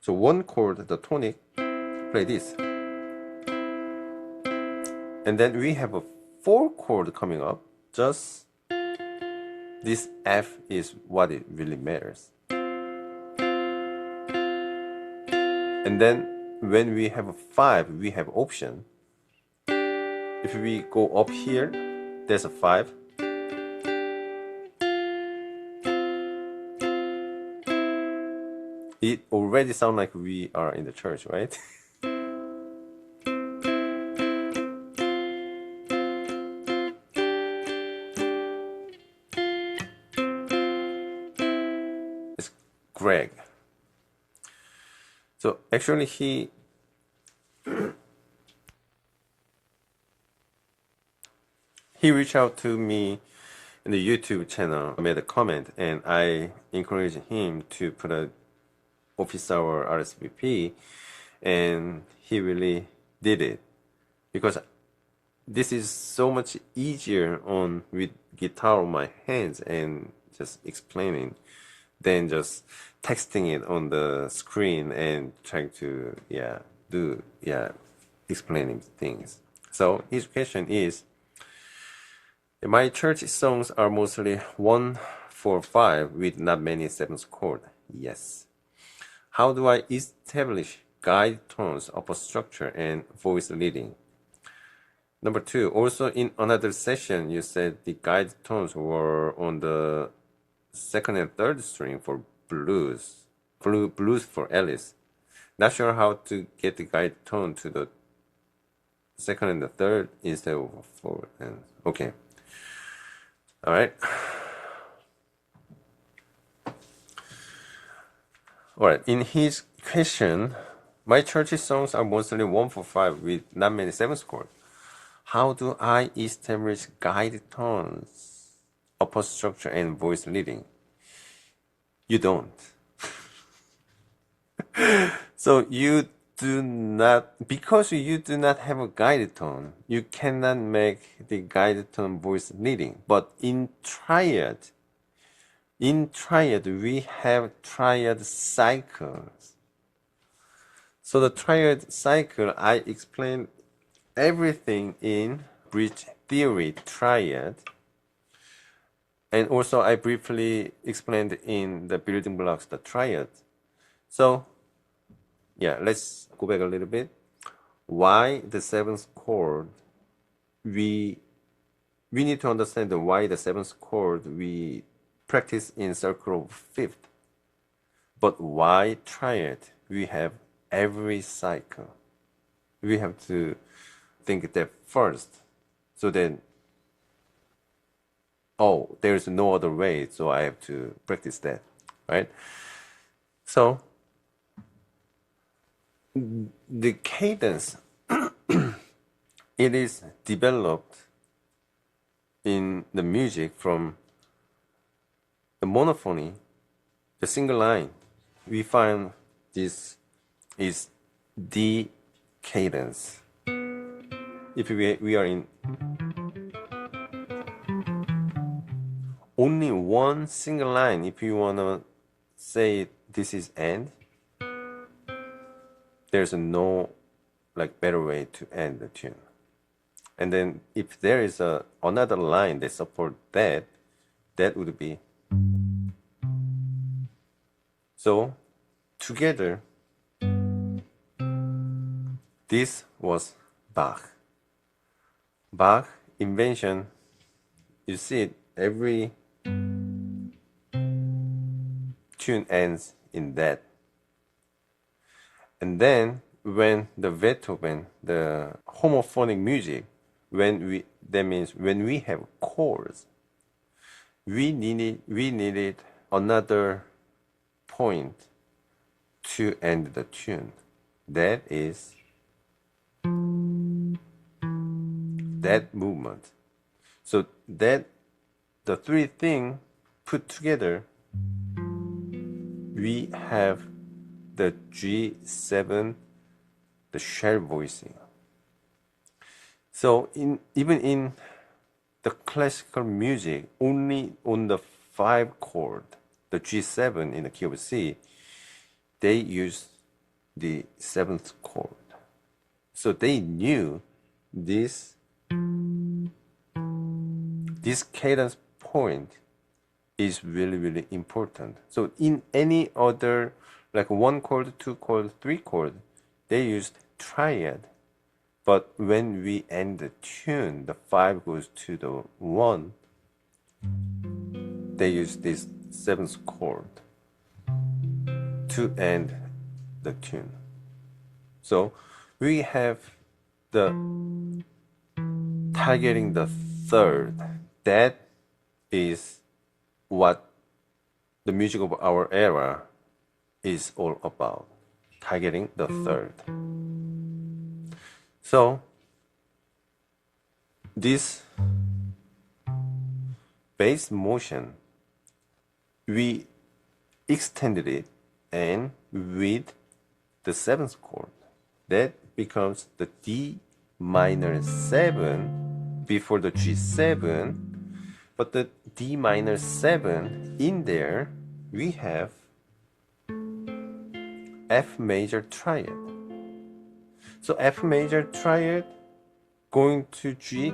So one chord, the tonic, play this. And then we have a 4 chord coming up. Just this F is what it really matters. And then when we have a 5, we have option. If we go up here, there's a 5. It already sounds like we are in the church, right? It's Greg. So actually he reached out to me in the YouTube channel, made a comment, and I encouraged him to put a office hour RSVP, and he really did it because this is so much easier on with guitar on my hands and just explaining than just texting it on the screen and trying to explaining things. So his question is, my church songs are mostly 1-4-5 with not many 7th chord. Yes. How do I establish guide tones, upper structure, and voice leading? Number 2, also in another session, you said the guide tones were on the 2nd and 3rd string for blues for Alice. Not sure how to get the guide tone to the 2nd and the 3rd instead of 4th. And okay. All right. All right. In his question, my church's songs are mostly 1-4-5 with not many 7th chord. How do I establish guide tones, upper structure, and voice leading? You don't. So you do not, because you do not have a guide tone, you cannot make the guide tone voice leading. But in triad, we have triad cycles. So the triad cycle, I explained everything in Bridge Theory Triad. And also I briefly explained in the building blocks, the triad. So yeah, let's go back a little bit. Why the 7th chord? We need to understand why the 7th chord we practice in circle of 5th. But why triad? We have every cycle. We have to think that first. So then, oh, there's no other way, so I have to practice that, right? So the cadence, it is developed in the music from the monophony, the single line. We find this is D cadence. If we are in only one single line, if you want to say this is end, there's no better way to end the tune. And then if there is another line that support that would be. So together, this was Bach. Bach invention, you see it, every tune ends in that. And then when the Beethoven, the homophonic music, that means when we have chords, we needed another point to end the tune. That is that movement. So that the 3 things put together, we have the G7, the shell voicing. So even in the classical music, only on the 5 chord, the G7 in the key of C, they use the seventh chord. So they knew this cadence point is really, really important. So in any other, like 1 chord, 2 chord, 3 chord, they used triad. But when we end the tune, the 5 goes to the 1, they use this 7th chord to end the tune. So we have the targeting the third. That is what the music of our era is all about, targeting the third. So this bass motion, we extended it, and with the 7th chord, that becomes the D minor 7 before the G7. But the D minor 7 in there, we have F major triad. So F major triad going to G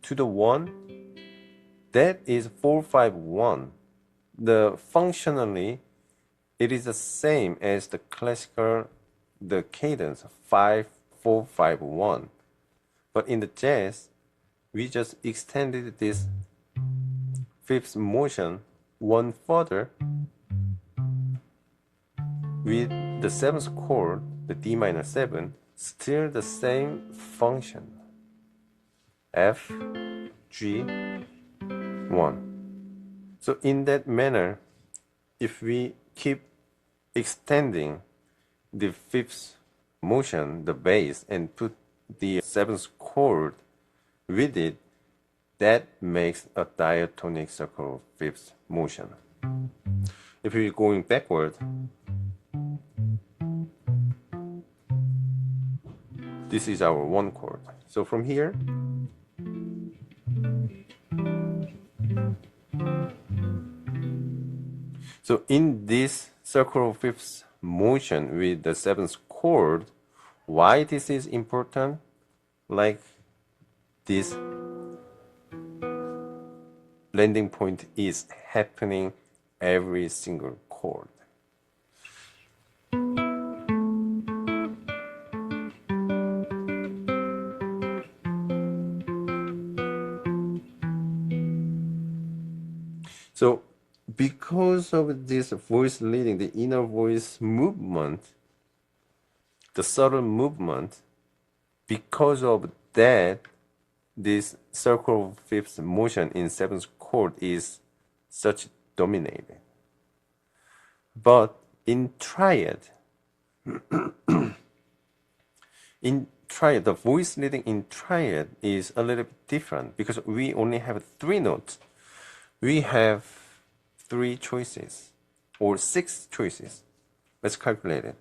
to the 1, that is 4-5-1. The functionally, it is the same as the classical, the cadence 5-4-5-1. But in the jazz, we just extended this fifth motion one further with the 7th chord, the D minor 7, still the same function. F, G, 1. So in that manner, if we keep extending the fifth motion, the bass, and put the 7th chord with it, that makes a diatonic circle of fifth motion. If we're going backward, this is our 1 chord. So from here, so in this circle of fifth motion with the 7th chord, why this is important? Like this landing point is happening every single chord. So because of this voice leading, the inner voice movement, the subtle movement, because of that, this circle of fifth motion in 7th chord is such dominated. But in triad, the voice leading in triad is a little bit different because we only have 3 notes. We have 3 choices or 6 choices. Let's calculate it.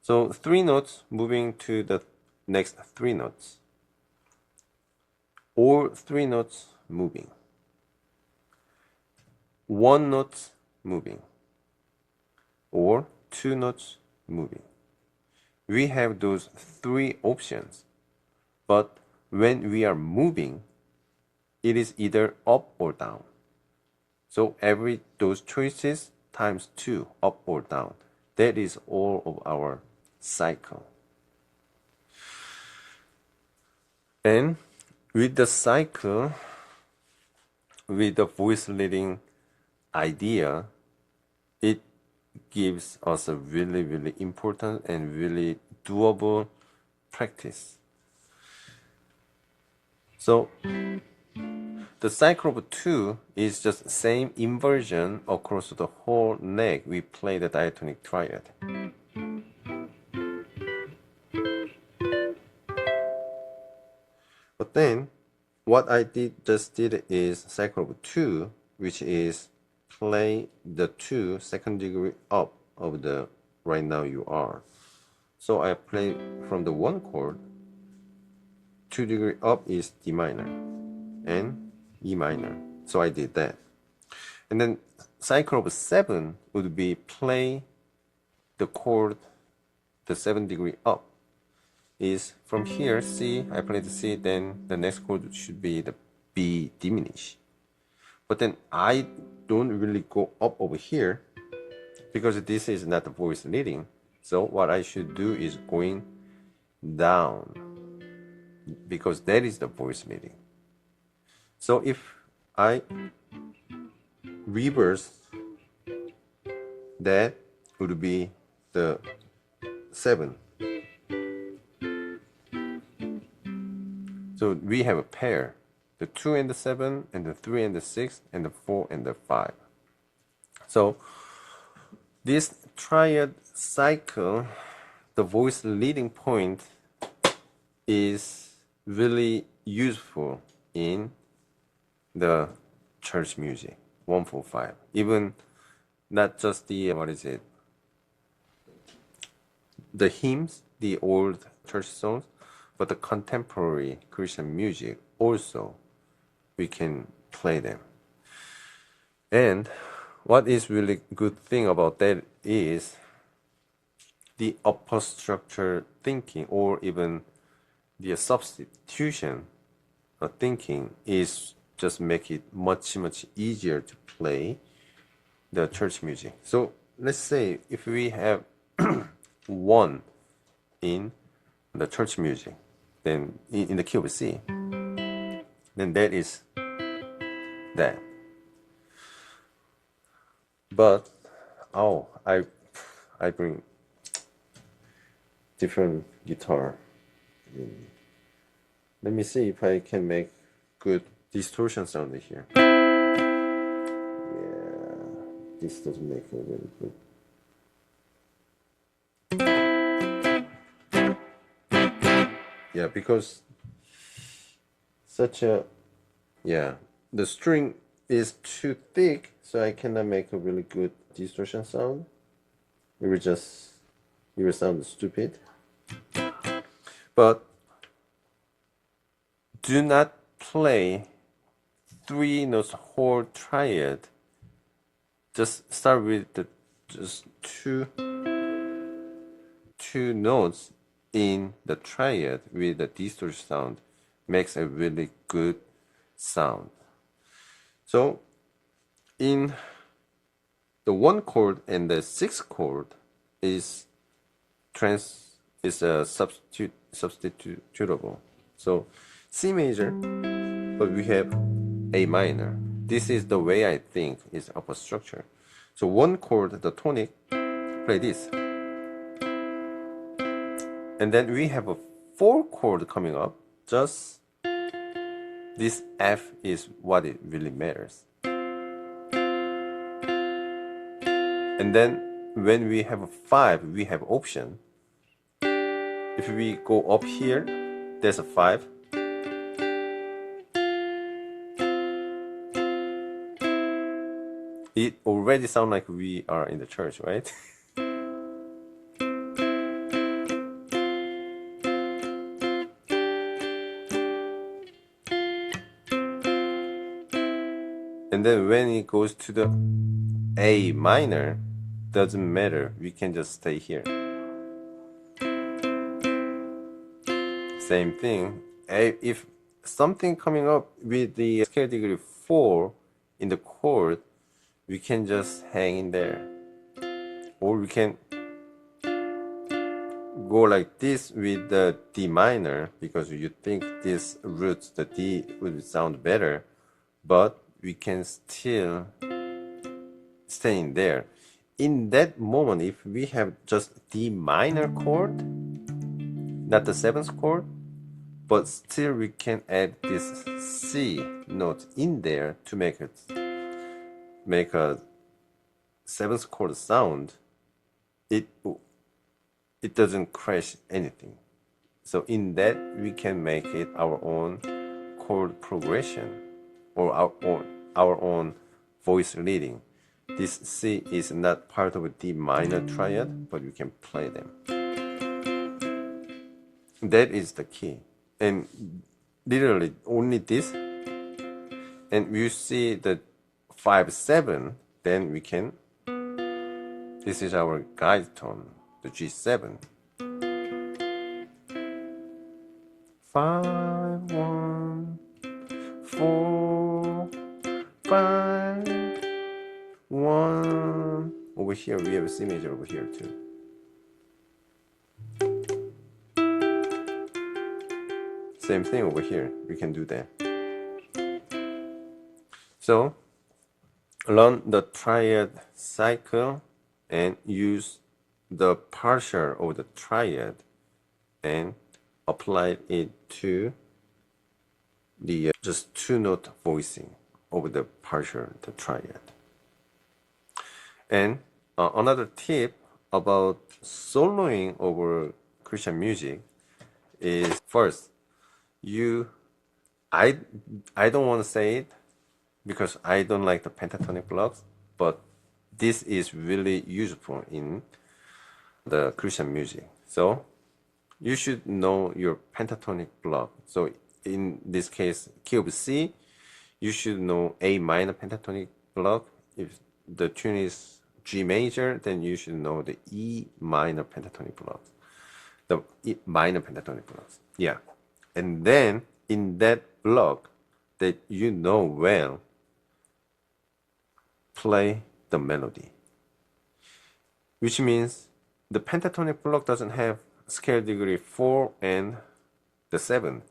So 3 notes moving to the next 3 notes, or 3 notes moving, 1 note moving, or 2 notes moving. We have those 3 options, but when we are moving, it is either up or down. So those choices times 2, up or down. That is all of our cycle. And with the cycle, with the voice leading idea, it gives us a really, really important and really doable practice. So the cycle of 2 is just the same inversion across the whole neck. We play the diatonic triad. But then, what I just did is cycle of 2, which is play the 2 second degree up of the right now you are. So I play from the 1 chord, 2 degree up is D minor and E minor. So I did that. And then cycle of 7 would be play the chord the 7 degree up is from here, C, I played the C, then the next chord should be the B diminished. But then I don't really go up over here because this is not the voice leading. So what I should do is going down because that is the voice leading. So if I reverse, that would be the 7. So we have a pair, the 2 and the 7, and the 3 and the 6, and the 4 and the 5. So this triad cycle, the voice leading point is really useful in the church music, 145. Even not just the, the hymns, the old church songs, but the contemporary Christian music also, we can play them. And what is really good thing about that is the upper structure thinking, or even the substitution thinking is just make it much easier to play the church music. So let's say if we have 1 in the church music, then in the key of C, then that is that. But I bring different guitar. Let me see if I can make good distortion sound here. Yeah, this doesn't make it really good. Yeah, because the string is too thick, so I cannot make a really good distortion sound. It will sound stupid. But do not play 3 notes whole triad. Just start with just two notes in the triad with the distortion sound. Makes a really good sound. So in the 1 chord and the 6 chord is substitutable. So C major, but we have A minor. This is the way I think is upper structure. So 1 chord, the tonic, play this. And then we have a 4 chord coming up. Just this F is what it really matters. And then when we have a 5, we have option. If we go up here, there's a 5. It already sounds like we are in the church, right? And then when it goes to the A minor, doesn't matter, we can just stay here. Same thing, if something coming up with the scale degree 4 in the chord, we can just hang in there. Or we can go like this with the D minor, because you think this root, the D, would sound better, but we can still stay in there. In that moment, if we have just D minor chord, not the 7th chord, but still we can add this C note in there to make a 7th chord sound. It doesn't crash anything. So in that we can make it our own chord progression, or our own voice leading. This C is not part of a D minor triad, but we can play them. That is the key. And literally only this. And you see the 5-7, then we can, this is our guide tone, the G7. 5, 1, 4, 5, 1. Over here we have a C major over here too. Same thing over here. We can do that. So learn the triad cycle and use the partial of the triad and apply it to the just two-note voicing of the partial, the triad. And another tip about soloing over Christian music is, first, I don't want to say it because I don't like the pentatonic blocks, but this is really useful in the Christian music. So you should know your pentatonic block. So in this case, key of C, you should know A minor pentatonic block. If the tune is G major, then you should know the E minor pentatonic blocks. The E minor pentatonic blocks. Yeah. And then in that block that you know well, play the melody. Which means the pentatonic block doesn't have scale degree 4 and the 7.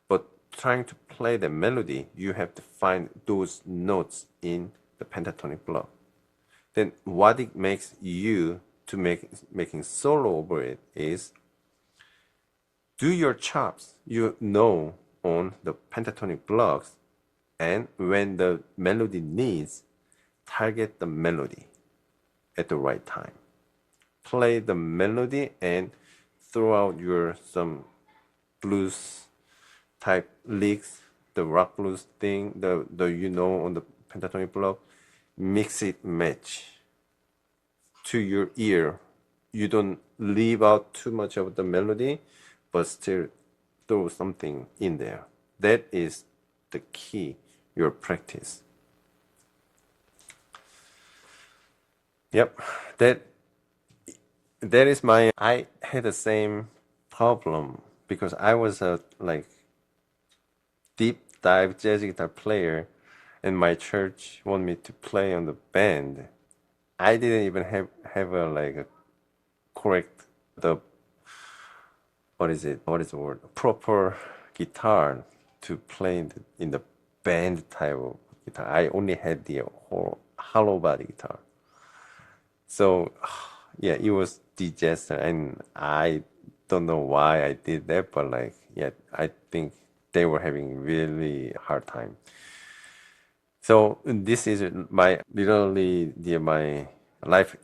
But trying to play the melody, you have to find those notes in the pentatonic block. Then what it makes you to making solo over it is do your chops you know on the pentatonic blocks, and when the melody needs, target the melody at the right time. Play the melody and throw out your some blues type licks, the rock blues thing, the you know on the pentatonic block. Mix it, match to your ear. You don't leave out too much of the melody, but still throw something in there. That is the key, your practice. Yep, that is I had the same problem because I was a deep dive jazz guitar player, and my church wanted me to play on the band. I didn't even have a correct what is the word, proper guitar to play in the band type of guitar. I only had the whole hollow body guitar. So yeah, it was disaster, and I don't know why I did that, but I think they were having really hard time. So this is my life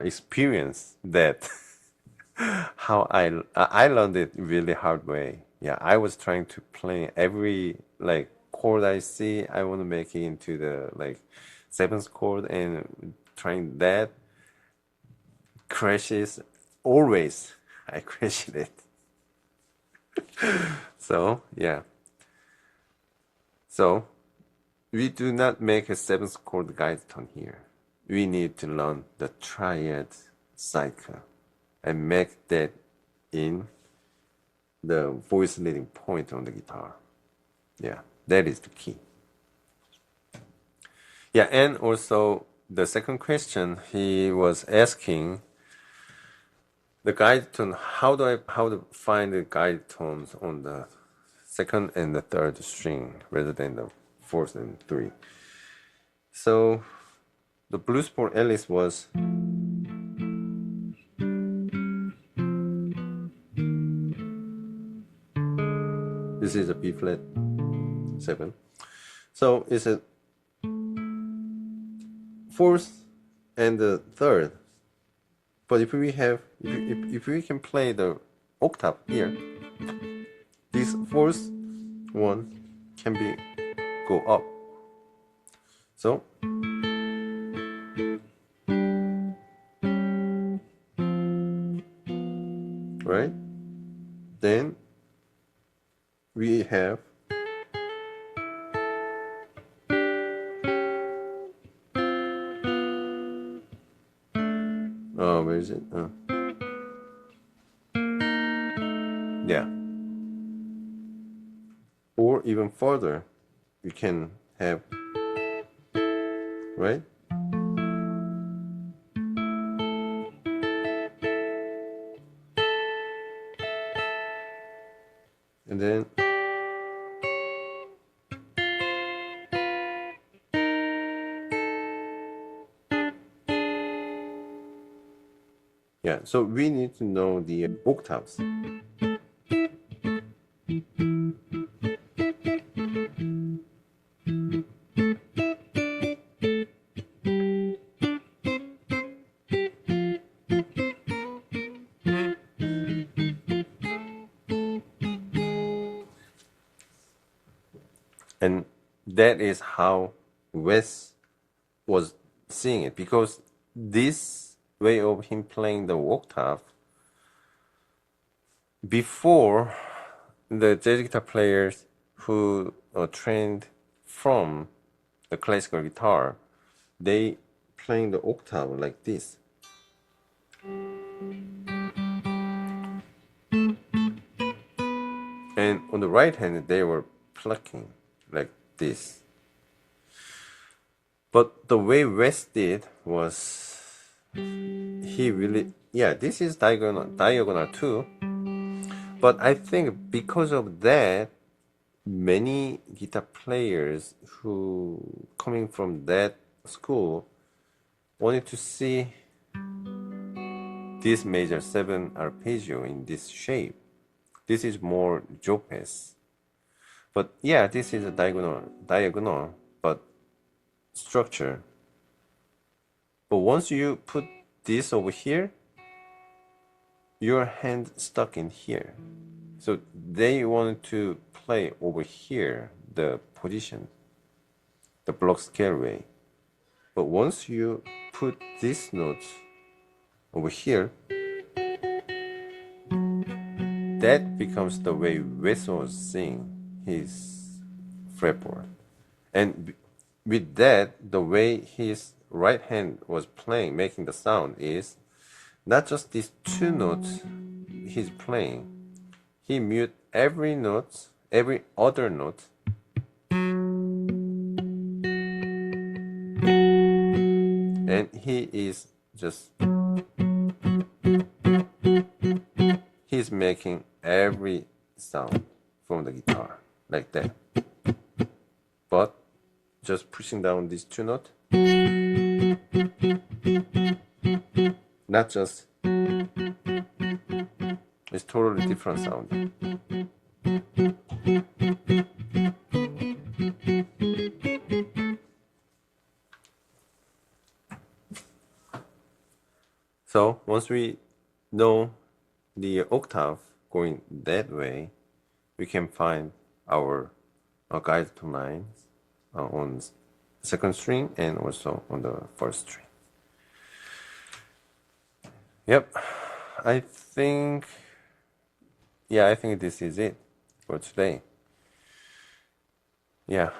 experience that how I learned it really hard way. Yeah, I was trying to play every chord I see. I want to make it into the seventh chord, and trying that crashes always. I crashed it. So yeah. So we do not make a seventh chord guide tone here. We need to learn the triad cycle and make that in the voice leading point on the guitar. Yeah, that is the key. Yeah, and also the second question, he was asking the guide tone. How to find the guide tones on the second and the third string rather than the fourth and three? So the blues for Alice was this is a B flat 7. So it's a fourth and the third. But if we can play the octave here, this fourth one can go up. So right, then we have where is it? Yeah. or even further, you can have, right? And then yeah, so we need to know the octaves. And that is how Wes was seeing it, because this way of him playing the octave, before the jazz guitar players who trained from the classical guitar, they playing the octave like this. And on the right hand, they were plucking like this. But the way Wes did was, he really, yeah, this is diagonal too. But I think because of that, many guitar players who coming from that school wanted to see this major 7 arpeggio in this shape. This is more Jopes. But yeah, this is a diagonal, but structure. But once you put this over here, your hand stuck in here. So they wanted to play over here, the position, the block scale way. But once you put this note over here, that becomes the way Wes was seeing his fretboard. And with that, the way his right hand was playing, making the sound, is not just these 2 notes he's playing. He mute every note, every other note. And he is just, he's making every sound from the guitar like that. But just pushing down these 2 notes. Not just, it's totally different sound. So once we know the octave going that way, we can find our guide tone lines on second string and also on the first string. Yep, I think this is it for today. Yeah.